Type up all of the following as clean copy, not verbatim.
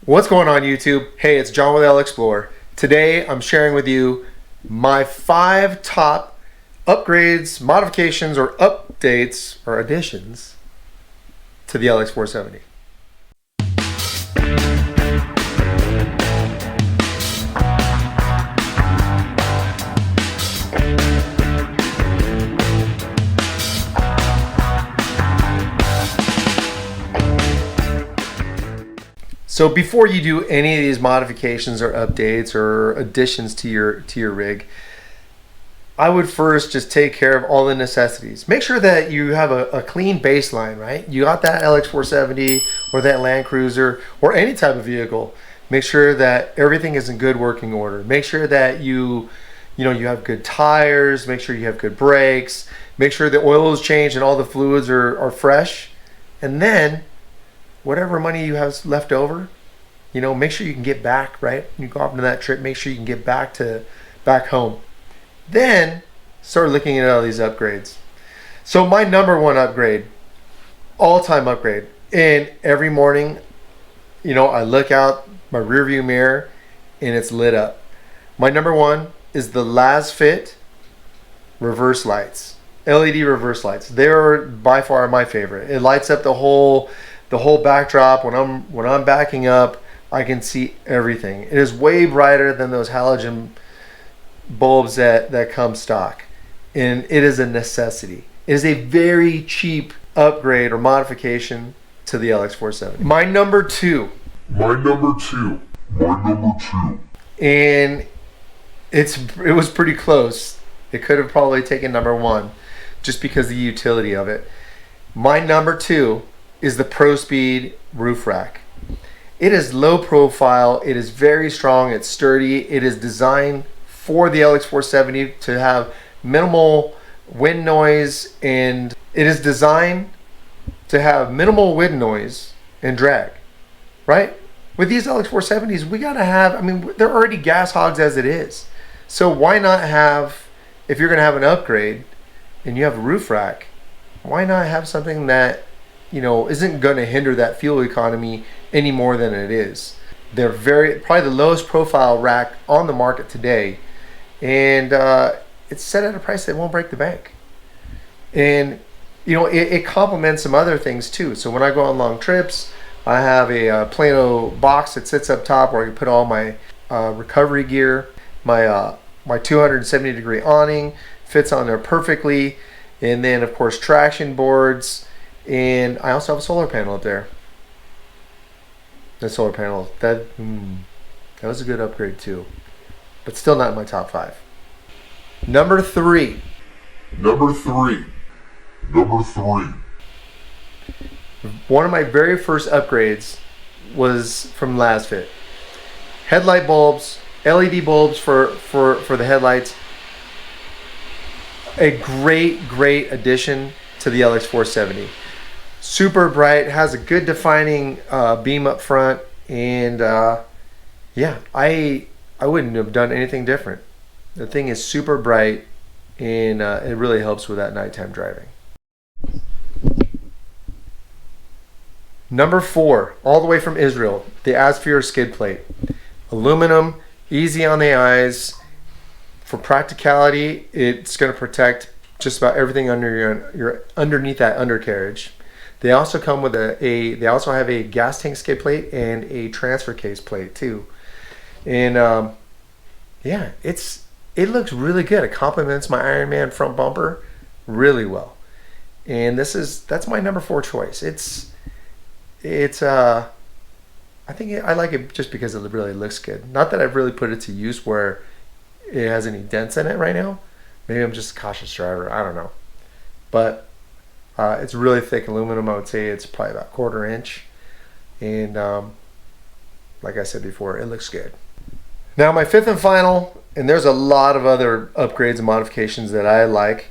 What's going on YouTube? Hey, it's John with L Explorer. Today I'm sharing with you my 5 top upgrades, modifications, or updates or additions to the LX470. So before you do any of these modifications or updates or additions to your rig, I would first just take care of all the necessities. Make sure that you have a clean baseline, right? You got that LX470 or that Land Cruiser or any type of vehicle. Make sure that everything is in good working order. Make sure that you have good tires. Make sure you have good brakes. Make sure the oil is changed and all the fluids are fresh. And then whatever money you have left over, make sure you can get back, right? You go off into that trip, make sure you can get back home. Then start looking at all these upgrades. So my number one upgrade, all-time upgrade, and every morning, I look out my rear view mirror and it's lit up. My number one is the Lasfit reverse lights, LED reverse lights. They're by far my favorite. It lights up the whole backdrop. When I'm backing up, I can see everything. It is way brighter than those halogen bulbs that come stock, and it is a necessity. It is a very cheap upgrade or modification to the LX470. My number two, and it was pretty close. It could have probably taken number one just because of the utility of it. My number two is the ProSpeed roof rack. It is low profile, it is very strong, it's sturdy, it is designed for the LX470 to have minimal wind noise, and it is designed to have minimal wind noise and drag, right? With these LX470s, we gotta have, they're already gas hogs as it is. So why not have, if you're gonna have an upgrade and you have a roof rack, why not have something that isn't going to hinder that fuel economy any more than it is. They're probably the lowest profile rack on the market today, and it's set at a price that won't break the bank. And it complements some other things too. So when I go on long trips, I have a Plano box that sits up top where I can put all my recovery gear. My 270-degree awning fits on there perfectly, and then of course traction boards. And I also have a solar panel up there. The solar panel, that was a good upgrade too, but still not in my top 5. Number three. One of my very first upgrades was from Lasfit. Headlight bulbs, LED bulbs for the headlights. A great addition to the LX470. Super bright, has a good defining beam up front, and yeah, I wouldn't have done anything different. The thing is super bright, and it really helps with that nighttime driving. Number 4, all the way from Israel, the Asphere skid plate. Aluminum, easy on the eyes. For practicality, it's going to protect just about everything underneath that undercarriage. They also come with they also have a gas tank skid plate and a transfer case plate too. And yeah, it looks really good. It complements my Ironman front bumper really well. And that's my number 4 choice. I think I like it just because it really looks good. Not that I've really put it to use where it has any dents in it right now. Maybe I'm just a cautious driver. I don't know. But it's really thick aluminum. I would say it's probably about 1/4 inch. And like I said before, it looks good. Now my 5th and final, and there's a lot of other upgrades and modifications that I like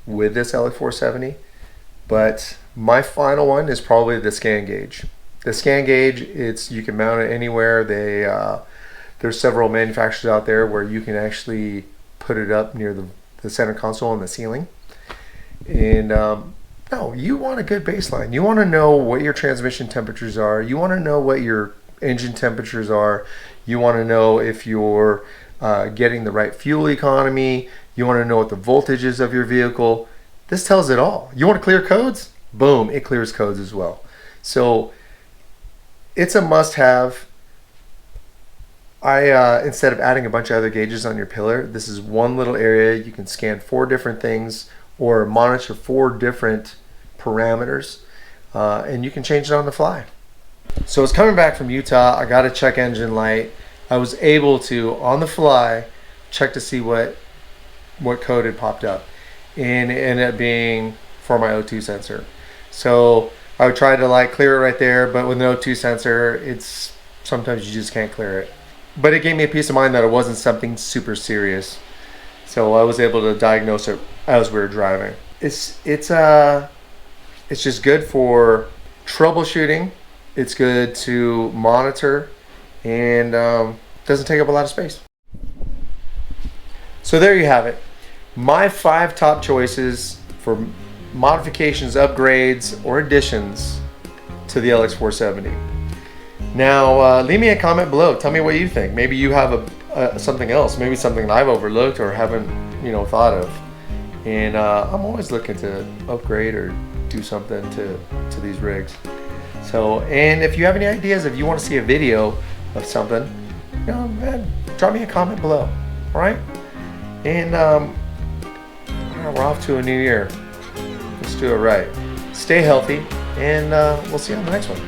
with this LX470, but my final one is probably the scan gauge. The scan gauge, you can mount it anywhere. There's several manufacturers out there where you can actually put it up near the center console and the ceiling. And no, you want a good baseline. You want to know what your transmission temperatures are. You want to know what your engine temperatures are. You want to know if you're getting the right fuel economy. You want to know what the voltage is of your vehicle. This tells it all. You want to clear codes? Boom, it clears codes as well. So it's a must-have. Instead of adding a bunch of other gauges on your pillar, this is one little area. You can scan 4 different things or monitor 4 different parameters, and you can change it on the fly. So I was coming back from Utah. I got a check engine light. I was able to, on the fly, check to see what code had popped up, and it ended up being for my O2 sensor. So I would try to like clear it right there, but with an O2 sensor, it's sometimes you just can't clear it. But it gave me a peace of mind that it wasn't something super serious. So I was able to diagnose it as we were driving. It's just good for troubleshooting. It's good to monitor, and doesn't take up a lot of space. So there you have it. My 5 top choices for modifications, upgrades, or additions to the LX470. Now, leave me a comment below. Tell me what you think. Maybe you have something else. Maybe something I've overlooked or haven't, thought of. And I'm always looking to upgrade or do something to these rigs. So, and if you have any ideas, if you want to see a video of something, drop me a comment below. All right? And we're off to a new year. Let's do it right. Stay healthy, and we'll see you on the next one.